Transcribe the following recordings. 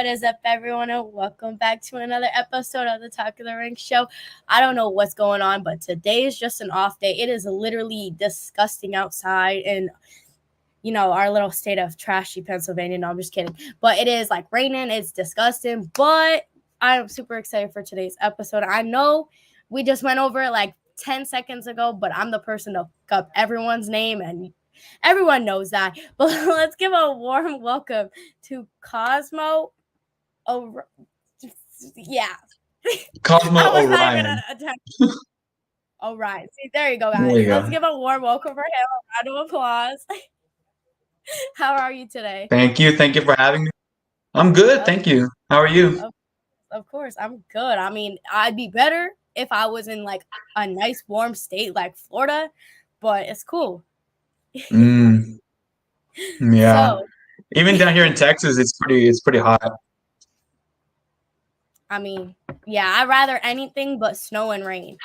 What is up, everyone, and welcome back to another episode of the Talk of the Ring show. I don't know what's going on, but today is just an off day. It is literally disgusting outside in, our little state of trashy Pennsylvania. No, I'm just kidding. But it is like raining. It's disgusting, but I'm super excited for today's episode. I know we just went over it like 10 seconds ago, but I'm the person to look up everyone's name, and everyone knows that. But let's give a warm welcome to Cosmo. Yeah. Cosmo Orion. Orion. See, there you go, guys. Let's give a warm welcome for him. A round of applause. How are you today? Thank you. Thank you for having me. I'm good. Thank you. How are you? Of course, I'm good. I mean, I'd be better if I was in like a nice warm state like Florida, but it's cool. Yeah. So, even down here in Texas, it's pretty hot. I mean, yeah, I'd rather anything but snow and rain.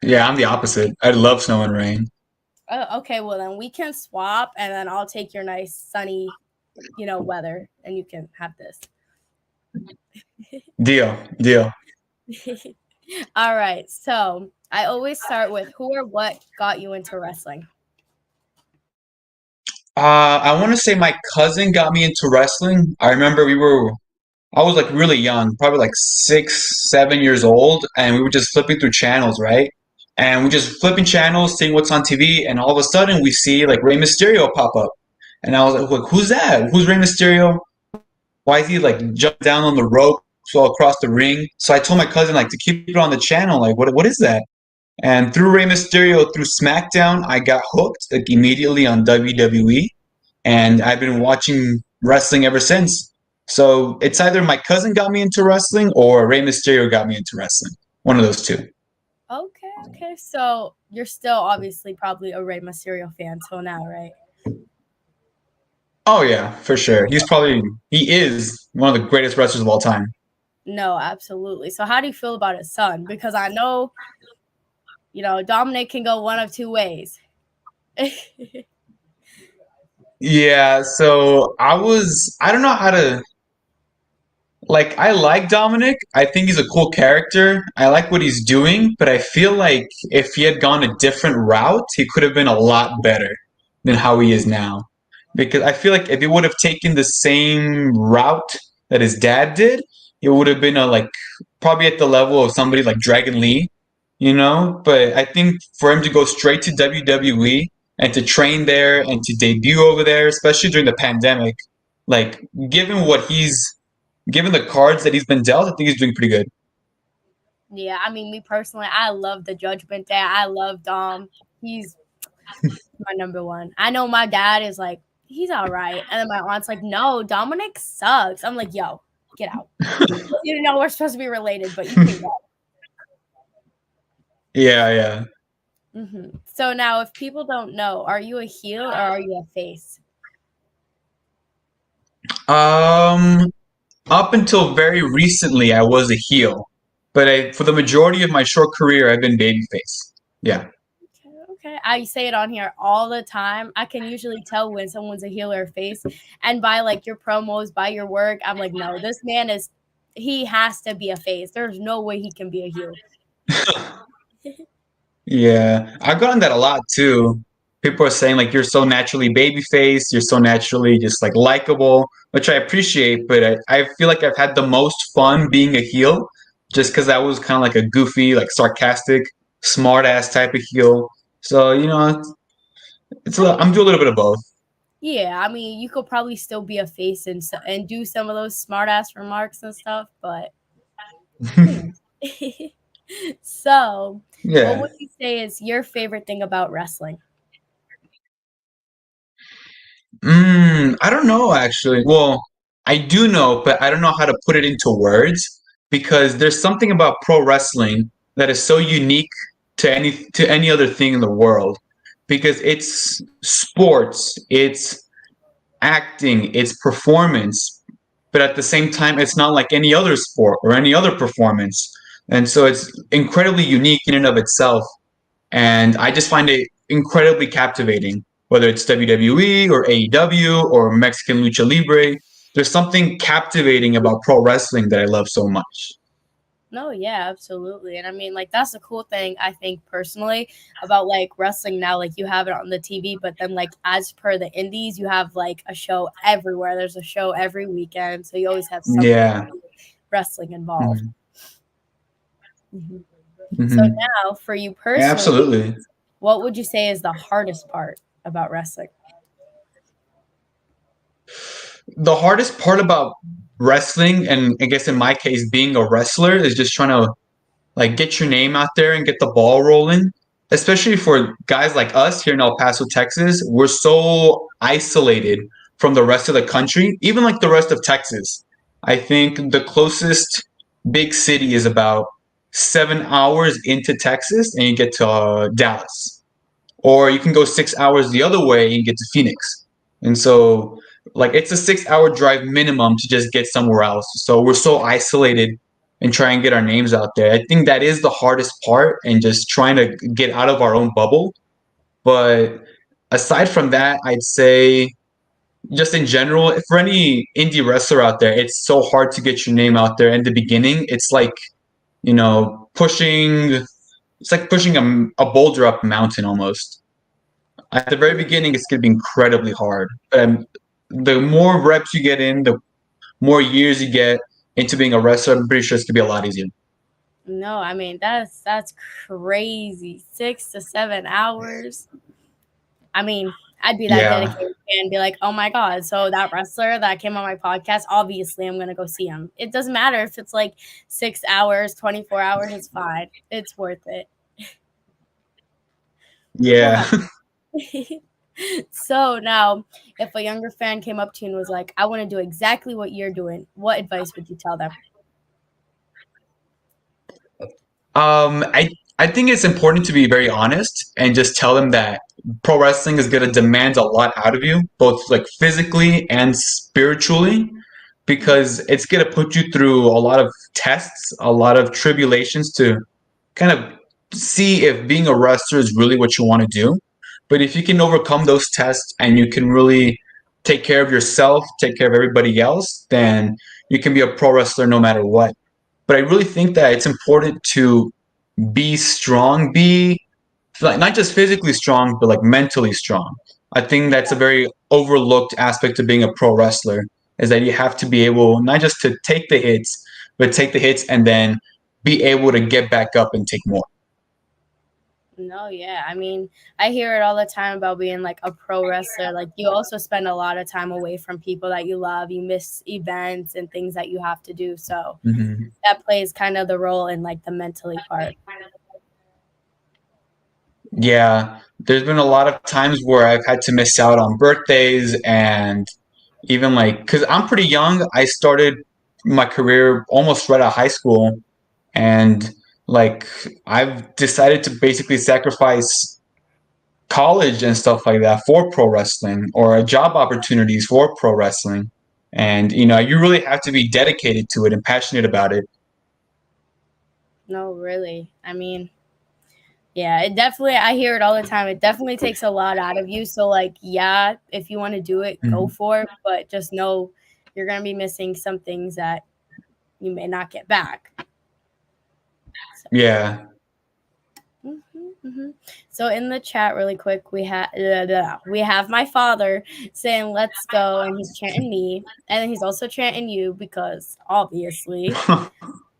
Yeah, I'm the opposite. I love snow and rain. Okay, well then we can swap, and then I'll take your nice sunny, weather, and you can have this. Deal. All right, so I always start with who or what got you into wrestling? I want to say my cousin got me into wrestling. I remember I was like really young, probably like 6, 7 years old, and we were just flipping through channels, right? And we just flipping channels, seeing what's on TV, and all of a sudden we see like Rey Mysterio pop up. And I was like, who's that? Who's Rey Mysterio? Why is he like jump down on the rope so across the ring? So I told my cousin like to keep it on the channel, like what is that? And through Rey Mysterio, through SmackDown, I got hooked like immediately on WWE, and I've been watching wrestling ever since. So it's either my cousin got me into wrestling or Rey Mysterio got me into wrestling. One of those two. Okay. So you're still obviously probably a Rey Mysterio fan till now, right? Oh yeah, for sure. He is one of the greatest wrestlers of all time. No, absolutely. So how do you feel about his son? Because I know, Dominic can go one of two ways. Yeah, so I don't know how to, like, I like Dominic. I think he's a cool character. I like what he's doing, but I feel like if he had gone a different route, he could have been a lot better than how he is now. Because I feel like if he would have taken the same route that his dad did, it would have been probably at the level of somebody like Dragon Lee, But I think for him to go straight to WWE and to train there and to debut over there, especially during the pandemic, like given the cards that he's been dealt, I think he's doing pretty good. Yeah, I mean, me personally, I love the Judgment Day. I love Dom. He's my number one. I know my dad is like, he's all right. And then my aunt's like, no, Dominic sucks. I'm like, yo, get out. We're supposed to be related, but you can go. Yeah. Mm-hmm. So now, if people don't know, are you a heel or are you a face? Up until very recently, I was a heel, but for the majority of my short career, I've been babyface. Yeah. Okay. I say it on here all the time. I can usually tell when someone's a heel or a face, and by like your promos, by your work, I'm like, no, this man he has to be a face. There's no way he can be a heel. Yeah, I've gotten that a lot too. People are saying like you're so naturally babyface, you're so naturally just like likable, which I appreciate, but I feel like I've had the most fun being a heel just because I was kind of like a goofy, like sarcastic, smart ass type of heel. So, I'm doing a little bit of both. Yeah, I mean, you could probably still be a face and do some of those smart ass remarks and stuff, but so Yeah. What would you say is your favorite thing about wrestling? I don't know actually. Well, I do know, but I don't know how to put it into words because there's something about pro wrestling that is so unique to any other thing in the world because it's sports, it's acting, it's performance, but at the same time it's not like any other sport or any other performance. And so it's incredibly unique in and of itself. And I just find it incredibly captivating, whether it's WWE or AEW or Mexican Lucha Libre. there's something captivating about pro wrestling that I love so much. No, yeah, absolutely. And I mean, like, that's the cool thing, I think, personally, about like wrestling now. Like, you have it on the TV, but then, like, as per the indies, you have like a show everywhere. There's a show every weekend. So you always have something Yeah. wrestling involved. Mhm. So Mhm. now, for you Yeah, personally, absolutely. what would you say is the hardest part about wrestling? The hardest part about wrestling, and I guess in my case, being a wrestler, is just trying to like get your name out there and get the ball rolling. Especially for guys like us here in El Paso, Texas, we're so isolated from the rest of the country, even like the rest of Texas. I think the closest big city is about 7 hours into Texas, and you get to Dallas. Or you can go 6 hours the other way and get to Phoenix. And so, like, it's a 6 hour drive minimum to just get somewhere else. So we're so isolated and try and get our names out there. I think that is the hardest part, and just trying to get out of our own bubble. But aside from that, I'd say just in general, for any indie wrestler out there, it's so hard to get your name out there in the beginning. It's like, pushing, it's like pushing a boulder up a mountain almost. At the very beginning, it's going to be incredibly hard. The more reps you get in, the more years you get into being a wrestler, I'm pretty sure it's going to be a lot easier. No, I mean, that's crazy. 6 to 7 hours. I mean, I'd be that Yeah. dedicated and be like, oh my God, so that wrestler that came on my podcast, obviously I'm going to go see him. It doesn't matter if it's like 6 hours, 24 hours, it's fine. It's worth it. Yeah. So now, if a younger fan came up to you and was like, I want to do exactly what you're doing, what advice would you tell them? I think it's important to be very honest and just tell them that pro wrestling is going to demand a lot out of you, both like physically and spiritually, because it's going to put you through a lot of tests, a lot of tribulations to kind of see if being a wrestler is really what you want to do. But if you can overcome those tests and you can really take care of yourself, take care of everybody else, then you can be a pro wrestler no matter what. But I really think that it's important to be strong, be like not just physically strong, but like mentally strong. I think that's a very overlooked aspect of being a pro wrestler, is that you have to be able not just to take the hits, but take the hits and then be able to get back up and take more. No, yeah. I mean, I hear it all the time about being like a pro wrestler. Like, you also spend a lot of time away from people that you love. You miss events and things that you have to do. So Mm-hmm. that plays kind of the role in like the mentally part. Yeah, there's been a lot of times where I've had to miss out on birthdays, and even like, because I'm pretty young, I started my career almost right out of high school, and like I've decided to basically sacrifice college and stuff like that for pro wrestling, or job opportunities for pro wrestling. And you really have to be dedicated to it and passionate about it. No, really. I mean, yeah, it definitely, I hear it all the time. It definitely takes a lot out of you. So, like, yeah, if you want to do it, go Mhm. for it. But just know you're going to be missing some things that you may not get back. Yeah. So in the chat, really quick, we have my father saying "Let's go," and he's chanting me, and then he's also chanting you because obviously.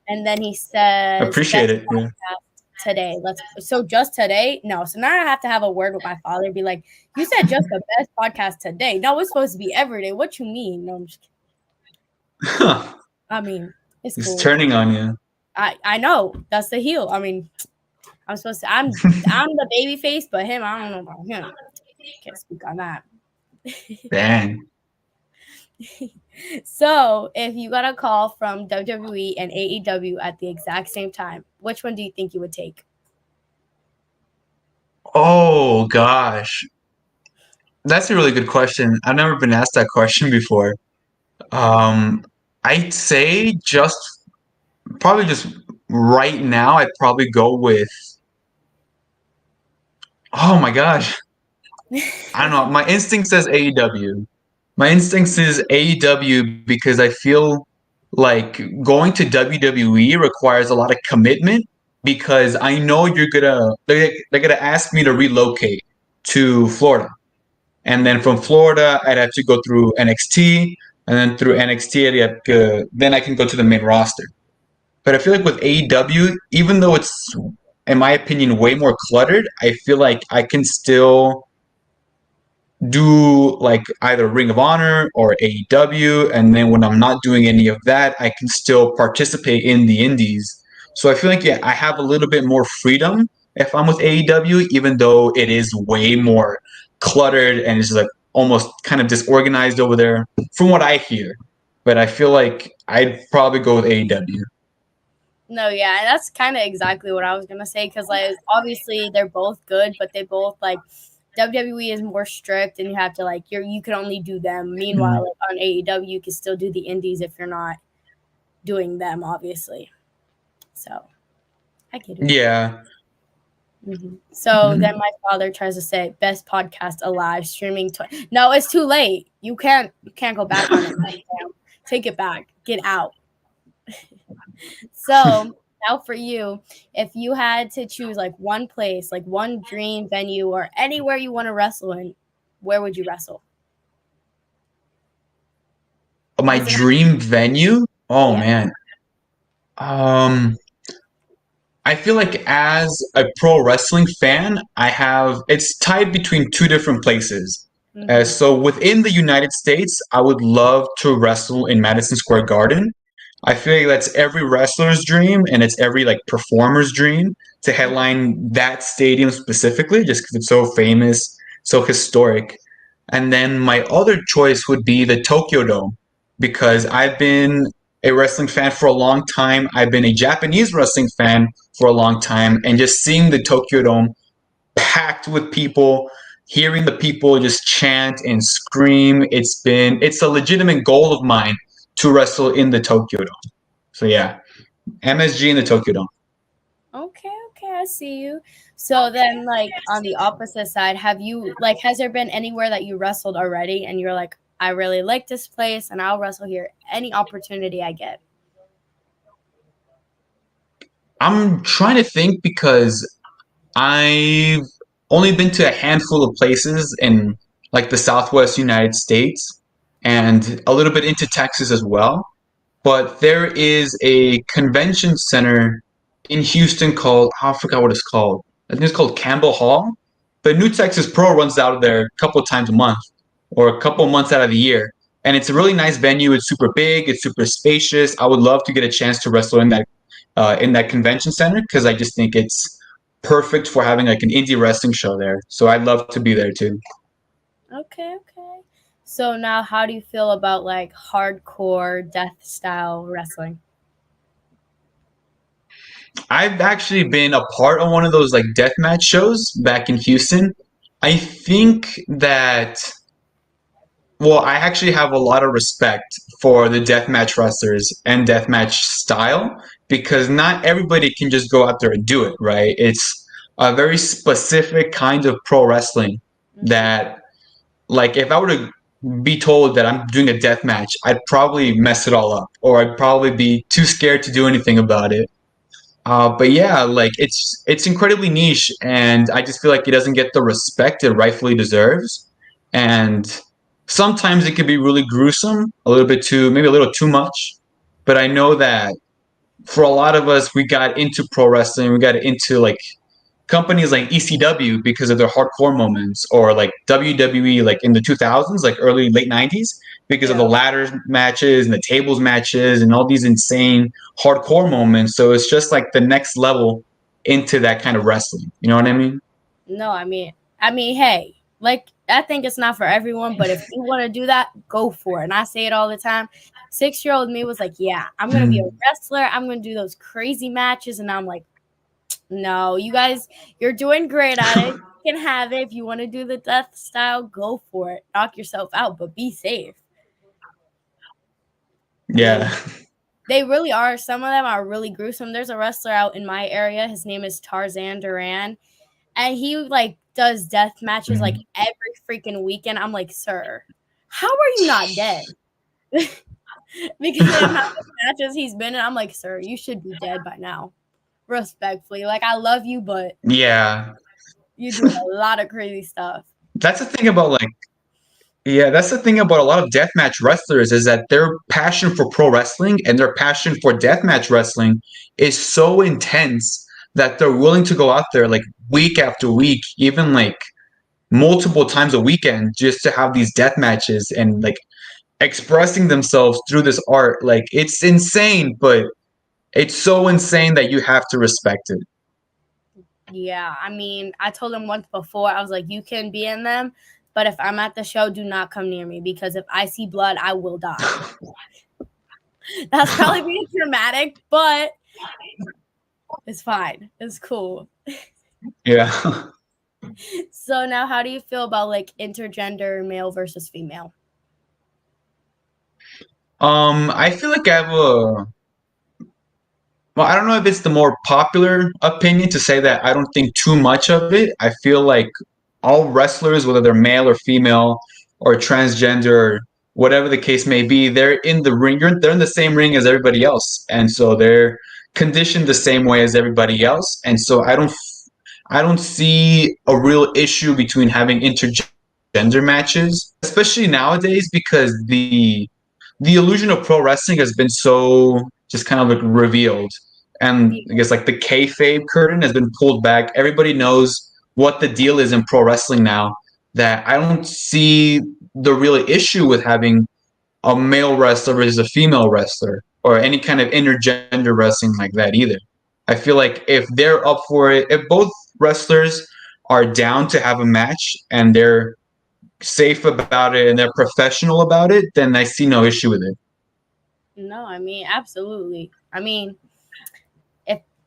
And then he says, Appreciate "Best it. Yeah. podcast today." So just today? No. So now I have to have a word with my father. Be like, "You said just the best podcast today. No, it's supposed to be every day. What you mean?" No, I'm just kidding. I mean, it's He's cool. turning on you. I know that's the heel. I mean, I'm the baby face, but him, I don't know about him. Can't speak on that. Dang. So, if you got a call from WWE and AEW at the exact same time, which one do you think you would take? Oh gosh, that's a really good question. I've never been asked that question before. Um, I'd say probably just right now, I'd probably go with. Oh my gosh, I don't know. My instinct says AEW, My instincts is AEW because I feel like going to WWE requires a lot of commitment because I know they're gonna ask me to relocate to Florida. And then from Florida I'd have to go through NXT and then through NXT then I can go to the main roster. But I feel like with AEW, even though it's in my opinion way more cluttered, I feel like I can still do like either Ring of Honor or AEW, and then when I'm not doing any of that, I can still participate in the indies. So I feel like yeah, I have a little bit more freedom if I'm with AEW, even though it is way more cluttered and it's like almost kind of disorganized over there, from what I hear. But I feel like I'd probably go with AEW. No, yeah, and that's kind of exactly what I was gonna say because like obviously they're both good, but they both like WWE is more strict and you have to like you can only do them. Meanwhile, Mm. like on AEW, you can still do the indies if you're not doing them, obviously. So I get it. Yeah. So then Mhm. my father tries to say best podcast alive streaming. No, it's too late. You can't go back on it. Take it back. Get out. So now for you, if you had to choose like one place, like one dream venue or anywhere you want to wrestle in, where would you wrestle? My Doesn't dream venue? Oh yeah. man. Um I feel like as a pro wrestling fan, it's tied between two different places. Mm-hmm. So within the United States, I would love to wrestle in Madison Square Garden. I feel like that's every wrestler's dream and it's every like performer's dream to headline that stadium specifically, just because it's so famous, so historic. And then my other choice would be the Tokyo Dome because I've been a wrestling fan for a long time. I've been a Japanese wrestling fan for a long time, and just seeing the Tokyo Dome packed with people, hearing the people just chant and scream, it's a legitimate goal of mine to wrestle in the Tokyo Dome. So yeah, MSG in the Tokyo Dome. Okay, I see you. So then like on the opposite side, has there been anywhere that you wrestled already and you're like, I really like this place and I'll wrestle here any opportunity I get? I'm trying to think because I've only been to a handful of places in like the Southwest United States and a little bit into Texas as well. But there is a convention center in Houston called, I forgot what it's called. I think it's called Campbell Hall. The New Texas Pro runs out of there a couple of times a month or a couple of months out of the year. And it's a really nice venue. It's super big. It's super spacious. I would love to get a chance to wrestle in that convention center because I just think it's perfect for having like an indie wrestling show there. So I'd love to be there too. Okay. So now how do you feel about like hardcore death style wrestling? I've actually been a part of one of those like deathmatch shows back in Houston. I think that well, I actually have a lot of respect for the deathmatch wrestlers and deathmatch style because not everybody can just go out there and do it, right? It's a very specific kind of pro wrestling Mm-hmm. that like if I were to be told that I'm doing a death match, I'd probably mess it all up, or I'd probably be too scared to do anything about it. But yeah, like it's incredibly niche, and I just feel like it doesn't get the respect it rightfully deserves. And sometimes it can be really gruesome, a little bit too, maybe a little too much. But I know that for a lot of us, we got into pro wrestling, we got into like companies like ECW because of their hardcore moments, or like WWE, like in the 2000s, like early late 90s, because of the Yeah. ladder matches and the tables matches and all these insane hardcore moments. So it's just like the next level into that kind of wrestling. You know what I mean? No, I mean, hey, like I think it's not for everyone, but if you want to do that, go for it. And I say it all the time. 6-year-old me was like, yeah, I'm gonna be a Mm. wrestler. I'm gonna do those crazy matches, and I'm like, no, you guys, you're doing great at it. You can have it if you want to do the death style. Go for it. Knock yourself out, but be safe. I Yeah. mean, they really are. Some of them are really gruesome. There's a wrestler out in my area. His name is Tarzan Duran, and he like does death matches like Mm. every freaking weekend. I'm like, sir, how are you not dead? Because the amount of matches he's been in, I'm like, sir, you should be dead by now. Respectfully. Like, I love you, but Yeah. you do a lot of crazy stuff. That's the thing about like Yeah, that's the thing about a lot of deathmatch wrestlers is that their passion for pro wrestling and their passion for deathmatch wrestling is so intense that they're willing to go out there like week after week, even like multiple times a weekend just to have these death matches and like expressing themselves through this art. Like it's insane, but it's so insane that you have to respect it. Yeah, I mean, I told him once before, I was like, you can be in them, but if I'm at the show, do not come near me because if I see blood, I will die. That's probably being dramatic, but it's fine. It's cool. Yeah. So now how do you feel about like intergender male versus female? I feel like I have a well, I don't know if it's the more popular opinion to say that I don't think too much of it. I feel like all wrestlers, whether they're male or female or transgender or whatever the case may be, they're in the ring. They're in the same ring as everybody else, and so they're conditioned the same way as everybody else. And so I don't see a real issue between having intergender matches, especially nowadays because the illusion of pro wrestling has been so just kind of like revealed. And I guess like the kayfabe curtain has been pulled back. Everybody knows what the deal is in pro wrestling now. That I don't see the real issue with having a male wrestler versus a female wrestler or any kind of intergender wrestling like that either. I feel like if they're up for it, if both wrestlers are down to have a match and they're safe about it and they're professional about it, then I see no issue with it. No, I mean, absolutely. I mean,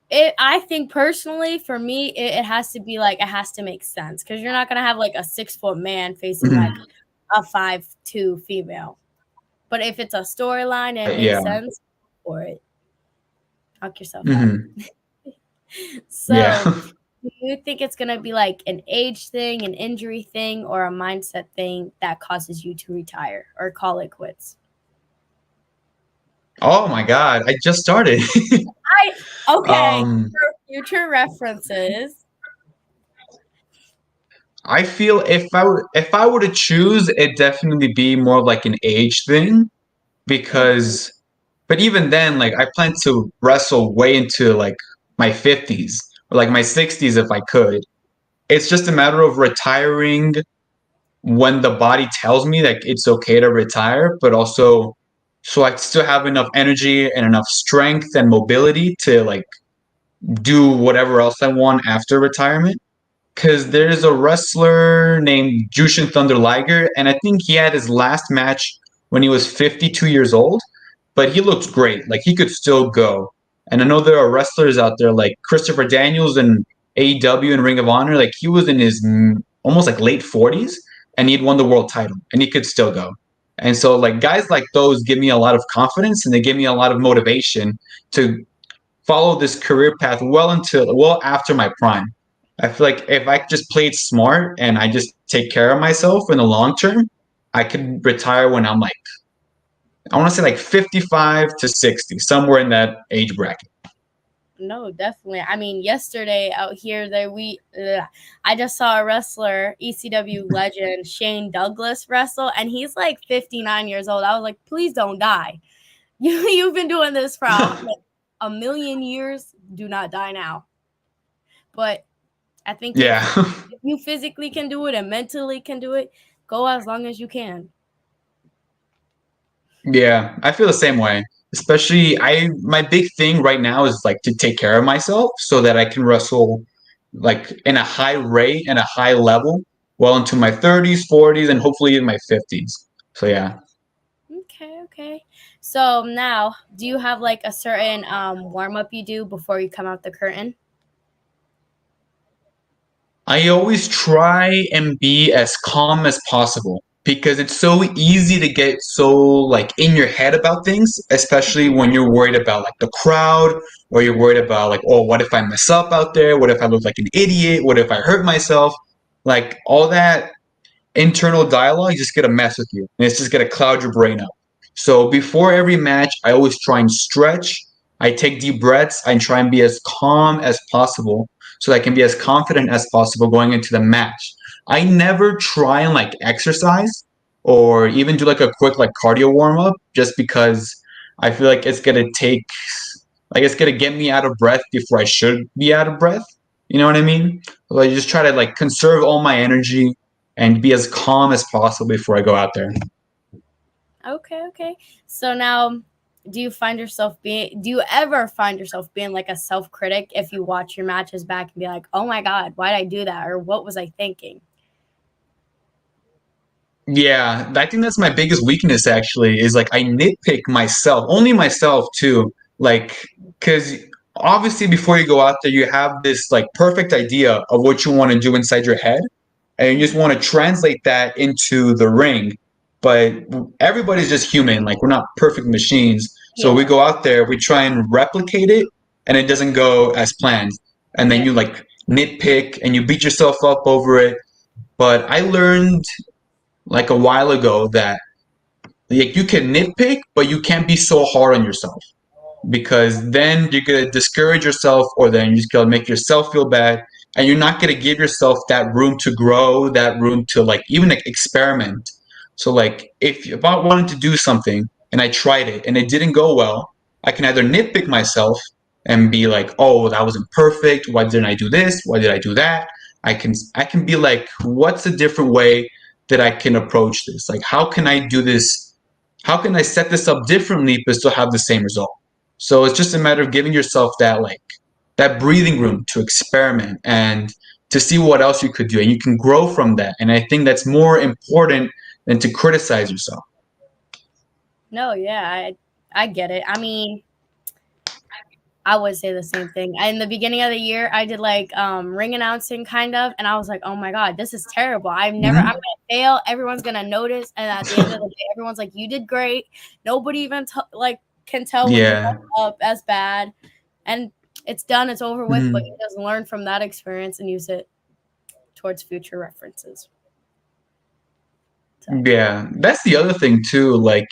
I think personally for me, it has to be like, it has to make sense because you're not going to have like a 6-foot man facing like a 5'2" female. But if it's a storyline and it makes sense, for it. Knock yourself out. So, do you think it's going to be like an age thing, an injury thing, or a mindset thing that causes you to retire or call it quits? Oh my God, I just started. Okay, for future references. I feel if I were to choose, it'd definitely be more of like an age thing because but even then, like I plan to wrestle way into like my 50s or like my 60s if I could. It's just a matter of retiring when the body tells me that it's okay to retire, but also so I still have enough energy and enough strength and mobility to like do whatever else I want after retirement. Because there's a wrestler named Jushin Thunder Liger, and I think he had his last match when he was 52 years old, but he looks great. Like he could still go. And I know there are wrestlers out there like Christopher Daniels and AEW and Ring of Honor. Like he was in his almost like late 40s, and he'd won the world title, and he could still go. And so like guys like those give me a lot of confidence, and they give me a lot of motivation to follow this career path well after my prime. I feel like if I just played smart and I just take care of myself in the long term, I could retire when I'm like I want to say like 55 to 60, somewhere in that age bracket. No, definitely. I mean, yesterday out here, I just saw a wrestler, ECW legend Shane Douglas wrestle, and he's like 59 years old. I was like, please don't die. You've been doing this for like a million years. Do not die now. But I think if you physically can do it and mentally can do it, go as long as you can. Yeah, I feel the same way. Especially my big thing right now is like to take care of myself so that I can wrestle like in a high rate and a high level well into my 30s, 40s, and hopefully in my 50s. So yeah. Okay. So now, do you have like a certain warm-up you do before you come out the curtain? I always try and be as calm as possible because it's so easy to get so like in your head about things, especially when you're worried about like the crowd or you're worried about like, oh, what if I mess up out there? What if I look like an idiot? What if I hurt myself? Like all that internal dialogue is just gonna mess with you, and it's just gonna cloud your brain up. So before every match, I always try and stretch. I take deep breaths. I try and be as calm as possible, so that I can be as confident as possible going into the match. I never try and like exercise or even do like a quick like cardio warm up, just because I feel like it's gonna get me out of breath before I should be out of breath. You know what I mean? So I just try to like conserve all my energy and be as calm as possible before I go out there. Okay, okay. So now, do you ever find yourself being like a self-critic if you watch your matches back and be like, "Oh my God, why did I do that?" or "What was I thinking?" Yeah, I think that's my biggest weakness actually, is like I nitpick myself, only myself too. Like, because obviously before you go out there, you have this like perfect idea of what you want to do inside your head, and you just want to translate that into the ring. But everybody's just human, like we're not perfect machines. So we Yeah, go out there, we try and replicate it, and it doesn't go as planned. And then yeah, you like nitpick and you beat yourself up over it. But I learned like a while ago that like you can nitpick, but you can't be so hard on yourself, because then you're gonna discourage yourself, or then you're just gonna make yourself feel bad, and you're not gonna give yourself that room to grow, that room to like even like experiment. So like if I wanted to do something and I tried it and it didn't go well, I can either nitpick myself and be like, oh, that wasn't perfect. Why didn't I do this? Why did I do that? I can be like, what's a different way that I can approach this? Like, how can I do this? How can I set this up differently but still have the same result? So it's just a matter of giving yourself that like that breathing room to experiment and to see what else you could do, and you can grow from that. And I think that's more important than to criticize yourself. no, yeah, I get it. I mean, I would say the same thing. In the beginning of the year, I did like ring announcing kind of, and I was like, "Oh my God, this is terrible. I'm Mhm. gonna fail. Everyone's gonna notice." And at the end of the day, everyone's like, "You did great." Nobody even like can tell when you Yeah. messed up as bad, and it's done. It's over with. But Mhm. you just learn from that experience and use it towards future references. So Yeah. That's the other thing too. Like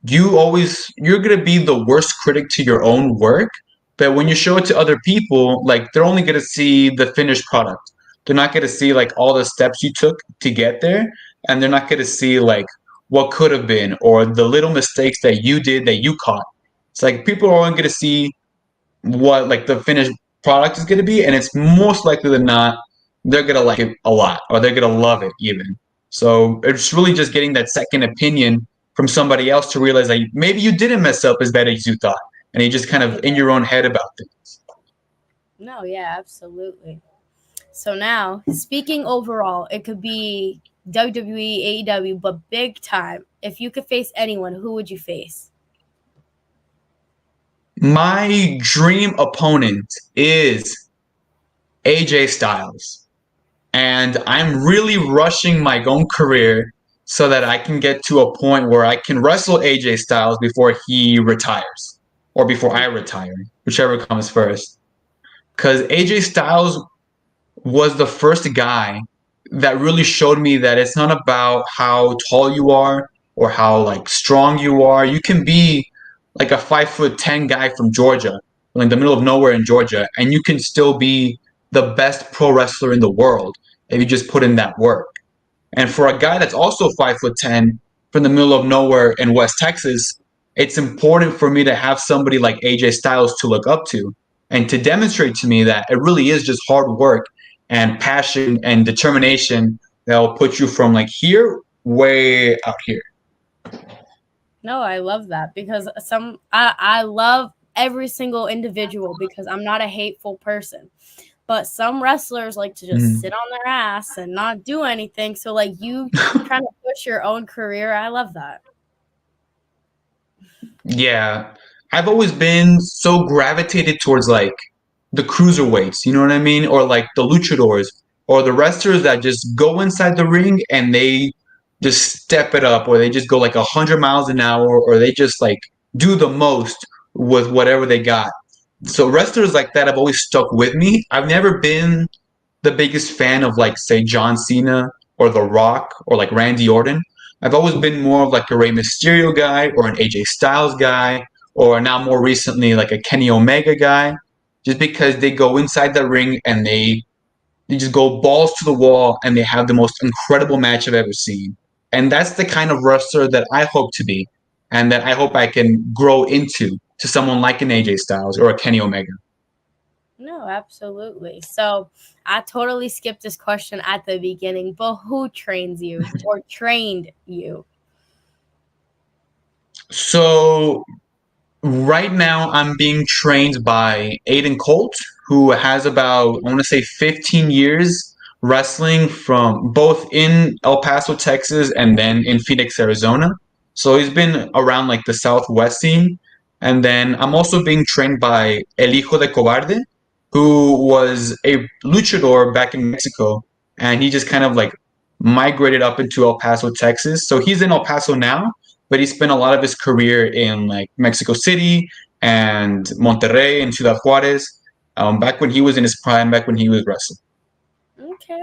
you're gonna be the worst critic to your own work, but when you show it to other people, like they're only gonna see the finished product. They're not gonna see like all the steps you took to get there, and they're not gonna see like what could have been or the little mistakes that you did that you caught. It's like people are only gonna see what like the finished product is gonna be, and it's most likely than not they're gonna like it a lot or they're gonna love it even. So it's really just getting that second opinion from somebody else to realize that maybe you didn't mess up as bad as you thought, and you just kind of in yeah, your own head about things. no, yeah, absolutely. So now, speaking overall, it could be WWE, AEW, but big time. If you could face anyone, who would you face? My dream opponent is AJ Styles, and I'm really rushing my own career so that I can get to a point where I can wrestle AJ Styles before he retires or before I retire, whichever comes first. Because AJ Styles was the first guy that really showed me that it's not about how tall you are or how like strong you are. You can be like a 5'10" guy from Georgia, like the middle of nowhere in Georgia, and you can still be the best pro wrestler in the world if you just put in that work. And for a guy that's also 5'10" from the middle of nowhere in West Texas, it's important for me to have somebody like AJ Styles to look up to and to demonstrate to me that it really is just hard work and passion and determination that will put you from like here way out here. No, I love that because I love every single individual because I'm not a hateful person. But some wrestlers like to just Mhm. sit on their ass and not do anything. So like you trying to push your own career, I love that. Yeah. I've always been so gravitated towards like the cruiserweights, you know what I mean? Or like the luchadors or the wrestlers that just go inside the ring and they just step it up, or they just go like 100 miles an hour, or they just like do the most with whatever they got. So wrestlers like that have always stuck with me. I've never been the biggest fan of like say John Cena or The Rock or like Randy Orton. I've always been more of like a Rey Mysterio guy or an AJ Styles guy or now more recently like a Kenny Omega guy, just because they go inside the ring and they just go balls to the wall and they have the most incredible match I've ever seen. And that's the kind of wrestler that I hope to be and that I hope I can grow into to someone like an AJ Styles or a Kenny Omega. No, absolutely. So I totally skipped this question at the beginning, but who trains you or trained you? So right now I'm being trained by Aiden Colt, who has about, I want to say 15 years wrestling from both in El Paso, Texas, and then in Phoenix, Arizona. So he's been around like the Southwest scene. And then I'm also being trained by El Hijo de Cobarde, who was a luchador back in Mexico. And he just kind of like migrated up into El Paso, Texas. So he's in El Paso now, but he spent a lot of his career in like Mexico City and Monterrey and Ciudad Juarez, back when he was in his prime, back when he was wrestling.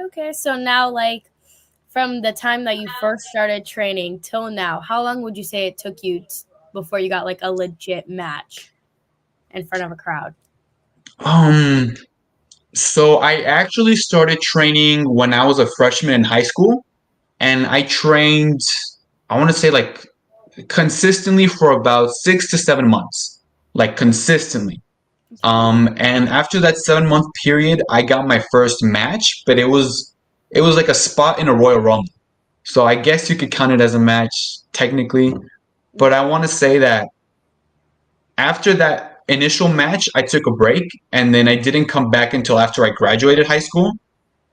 Okay. So now, like, from the time that you first started training till now, how long would you say it took you before you got like a legit match in front of a crowd? Um, so I actually started training when I was a freshman in high school, and I trained, I want to say like consistently for about 6 to 7 months, like consistently. And after that 7 month period, I got my first match, but it was like a spot in a Royal Rumble. So I guess you could count it as a match technically. But I want to say that after that initial match, I took a break and then I didn't come back until after I graduated high school.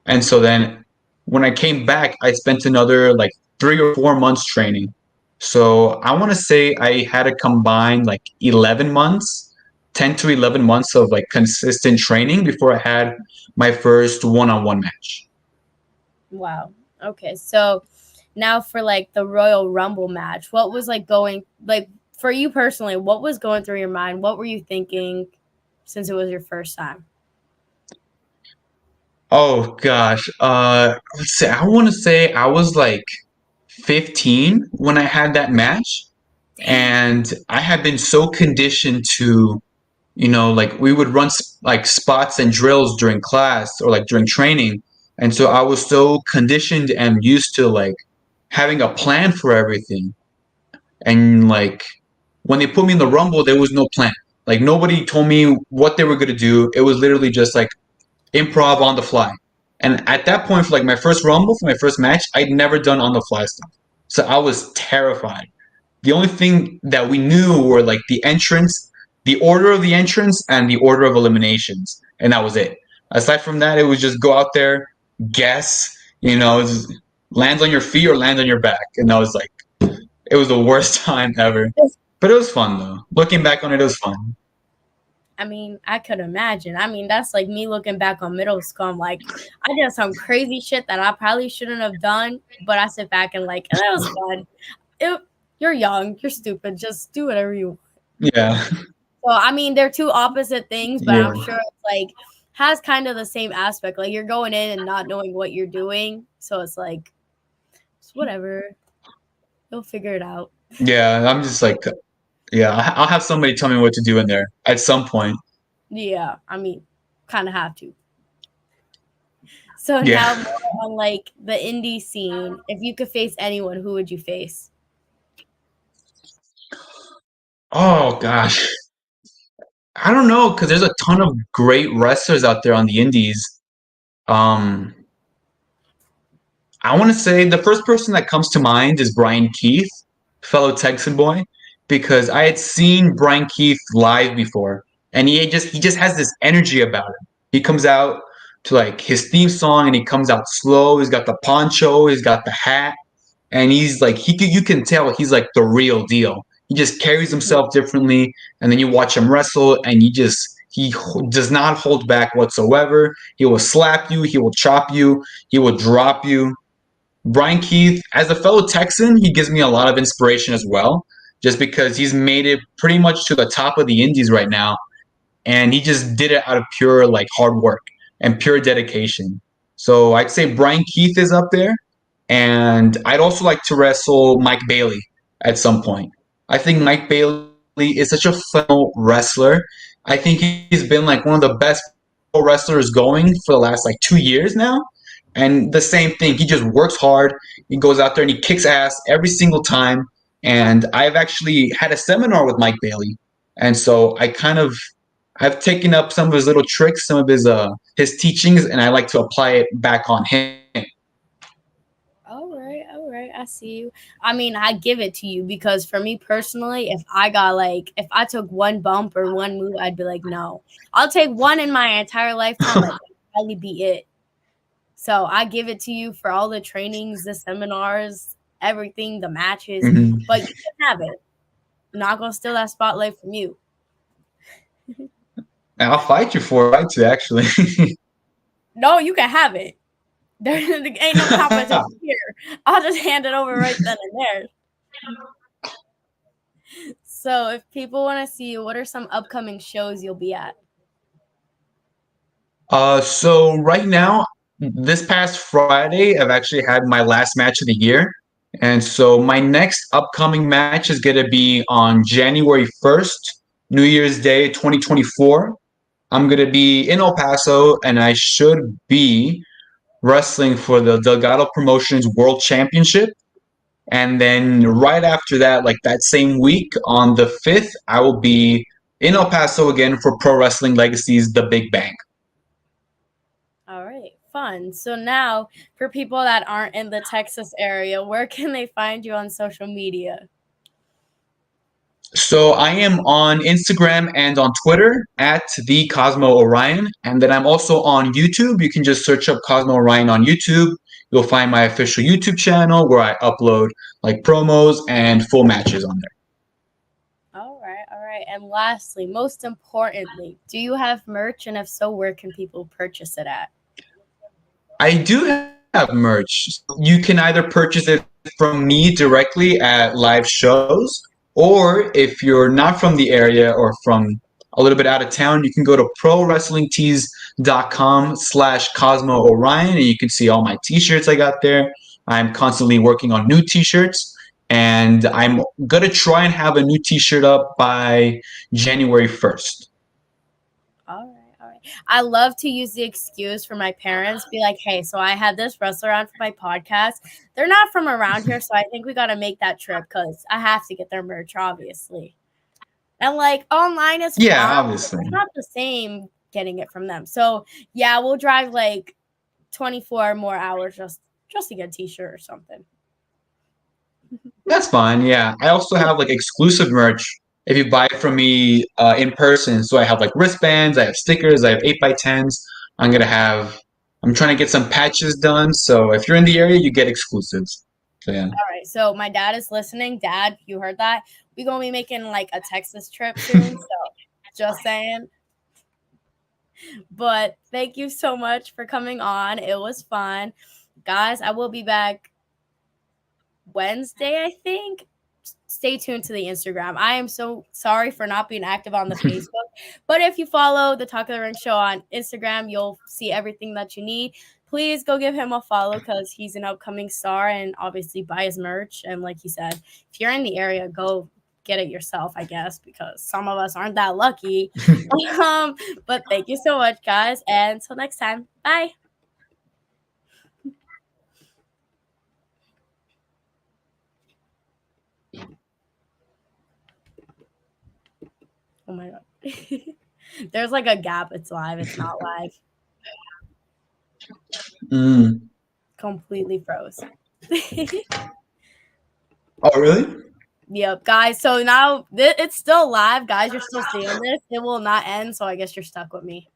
And so then when I came back, I spent another like 3 or 4 months training. So I want to say I had a combined like 11 months, 10 to 11 months of like consistent training before I had my first one on one match. Wow. Okay. So now for like the Royal Rumble match, what was like going like for you personally, what was going through your mind? What were you thinking since it was your first time? Oh gosh. Let's say I want to say I was like 15 when I had that match. Damn. And I had been so conditioned to, like we would run like spots and drills during class or like during training. And so I was so conditioned and used to like having a plan for everything. And like when they put me in the Rumble, there was no plan. Like nobody told me what they were going to do. It was literally just like improv on the fly. And at that point, for like my first Rumble, for my first match, I'd never done on the fly stuff. So I was terrified. The only thing that we knew were like the entrance, the order of the entrance, and the order of eliminations, and that was it. Aside from that, it was just go out there, guess, just land on your feet or land on your back, and that was like it was the worst time ever. But it was fun though. Looking back on it, it was fun. I mean, I could imagine. I mean, that's like me looking back on middle school. I'm like, I did some crazy shit that I probably shouldn't have done, but I sit back and like, that was fun. You're young, you're stupid. Just do whatever you want. Yeah, So, I mean, they're two opposite things, but I'm yeah, sure it's like has kind of the same aspect. Like you're going in and not knowing what you're doing. So it's like, it's whatever. You'll figure it out. yeah. I'm just like, yeah. I'll have somebody tell me what to do in there at some point. Yeah. I mean, kind of have to. So now Yeah. more on like the indie scene. If you could face anyone, who would you face? Oh gosh. I don't know because there's a ton of great wrestlers out there on the indies. Um, I want to say the first person that comes to mind is Brian Keith, fellow Texan boy, because I had seen Brian Keith live before, and he just has this energy about him. He comes out to like his theme song, and he comes out slow. He's got the poncho, he's got the hat, and he's like you can tell he's like the real deal. He just carries himself differently, and then you watch him wrestle, and he does not hold back whatsoever. He will slap you, he will chop you, he will drop you. Brian Keith, as a fellow Texan, he gives me a lot of inspiration as well, just because he's made it pretty much to the top of the Indies right now, and he just did it out of pure like hard work and pure dedication. So I'd say Brian Keith is up there. And I'd also like to wrestle Mike Bailey at some point. I think Mike Bailey is such a phenomenal wrestler. I think he's been like one of the best pro wrestlers going for the last like 2 years now. And the same thing, he just works hard. He goes out there and he kicks ass every single time. And I've actually had a seminar with Mike Bailey, and so I've taken up some of his little tricks, some of his teachings, and I like to apply it back on him. All right, I see you. I mean, I give it to you because for me personally, if I took one bump or one move, I'd be like, no. I'll take one in my entire lifetime, but that'd probably be it. So I give it to you for all the trainings, the seminars, everything, the matches, Mhm. but you can have it. I'm not gonna steal that spotlight from you. And I'll fight you for it too, actually. No, you can have it. There ain't no competition here. I'll just hand it over right then and there. So if people want to see you, what are some upcoming shows you'll be at? So right now, this past Friday, I've actually had my last match of the year. And so my next upcoming match is going to be on January 1st, New Year's Day 2024. I'm going to be in El Paso, and I should be wrestling for the Delgado Promotions World Championship. And then right after that, like that same week on the 5th, I will be in El Paso again for Pro Wrestling Legacy's The Big Bang. All right, fun. So now, for people that aren't in the Texas area, where can they find you on social media? So I am on Instagram and on Twitter at the Cosmo Orion, and then I'm also on YouTube. You can just search up Cosmo Orion on YouTube. You'll find my official YouTube channel where I upload like promos and full matches on there. All right, all right. And lastly, most importantly, do you have merch? And if so, where can people purchase it at? I do have merch. You can either purchase it from me directly at live shows, or if you're not from the area or from a little bit out of town, you can go to prowrestlingtees.com/Cosmo Orion, and you can see all my t-shirts I got there. I'm constantly working on new t-shirts, and I'm gonna try and have a new t-shirt up by January 1st. All right, all right. I love to use the excuse for my parents, be like, hey, so I had this wrestler on for my podcast. They're not from around here, so I think we got to make that trip because I have to get their merch, obviously. And like online is Yeah, fun, obviously. it's not the same getting it from them. So yeah, we'll drive like 24 more hours just to get a t-shirt or something. That's fine. Yeah, I also have like exclusive merch if you buy it from me in person. So I have like wristbands, I have stickers, I have 8x10s. I'm trying to get some patches done. So if you're in the area, you get exclusives. So yeah. All right. So my dad is listening. Dad, you heard that? We're gonna be making like a Texas trip soon. So just saying. But thank you so much for coming on. It was fun. Guys, I will be back Wednesday, I think. Stay tuned to the Instagram. I am so sorry for not being active on the Facebook, but if you follow the Talk of the Ring show on Instagram, you'll see everything that you need. Please go give him a follow because he's an upcoming star, and obviously buy his merch. And like he said, if you're in the area, go get it yourself, I guess, because some of us aren't that lucky. But thank you so much, guys, and until next time, bye. Oh my god. There's like a gap. It's live. It's not live. Completely froze. Oh, really? Yep, guys. So now it's still live, guys. You're still seeing this. It will not end. So I guess you're stuck with me.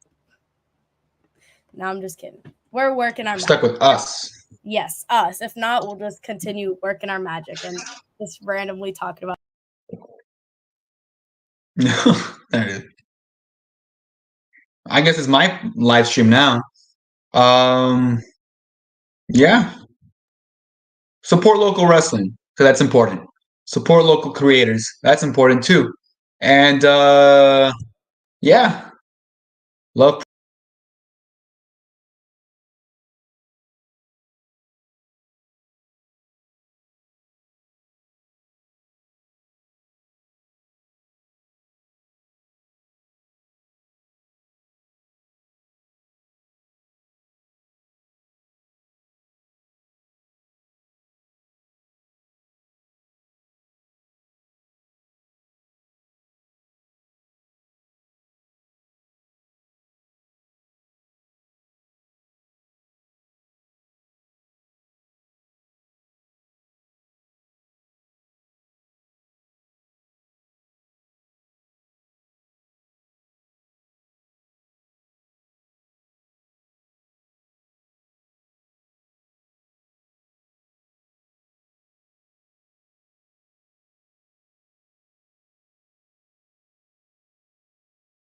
No, I'm just kidding. We're working our Stuck with us. Yes, us. If not, we'll just continue working our magic and just randomly talking about. There it is. I guess it's my live stream now. Yeah. Support local wrestling because that's important. Support local creators. That's important too. And yeah, love